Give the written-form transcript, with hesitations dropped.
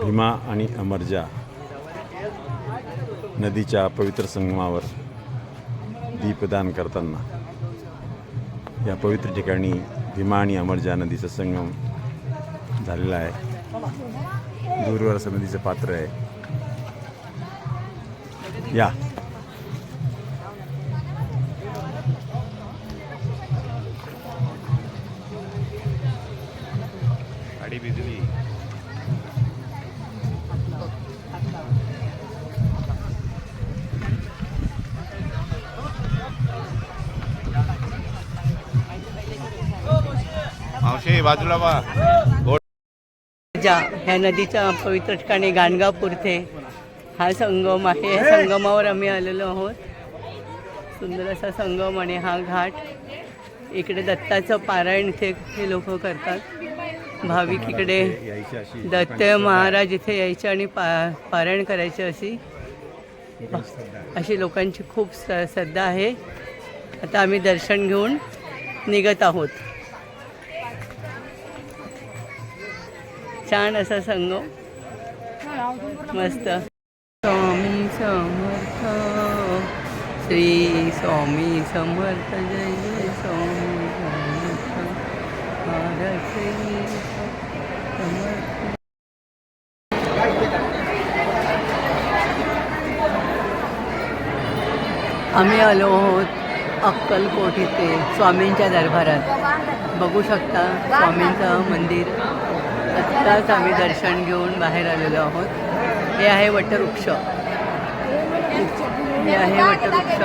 भीमा आणि अमरजा नदीच्या पवित्र संगमावर दीपदान करताना या पवित्र ठिकाणी भीमा आणि अमरजा नदीचा संगम झालेला आहे। दूरवर असं नदीचं पात्र आहे। या गाडी भिजली। मावशी बाजूला बा। ह्या नदीच्या पवित्र ठिकाणी गाणगापूर इथे हा संगम आहे। या संगमावर आम्ही आलेलो आहोत। सुंदर असा संगम आणि हा घाट। इकडे दत्ताचं पारायण इथे हे लोक करतात। भाविक इकडे दत्त महाराज इथे यायचे आणि पारायण करायचे अशी लोकांची खूप श्रद्धा आहे। आता आम्ही दर्शन घेऊन निघत आहोत। छान असा संगम मस्त। स्वामी समर्थ श्री स्वामी समर्थ जय जय स्वामी समर्थ श्री समर्थ। आम्ही आलो आहोत अक्कलकोट इथे स्वामींच्या दरबारात। बघू शकता स्वामींचं मंदिर। आत्ताच आम्ही दर्शन घेऊन बाहेर आलेलो आहोत। हे आहे वटवृक्ष। हे आहे वटवृक्ष।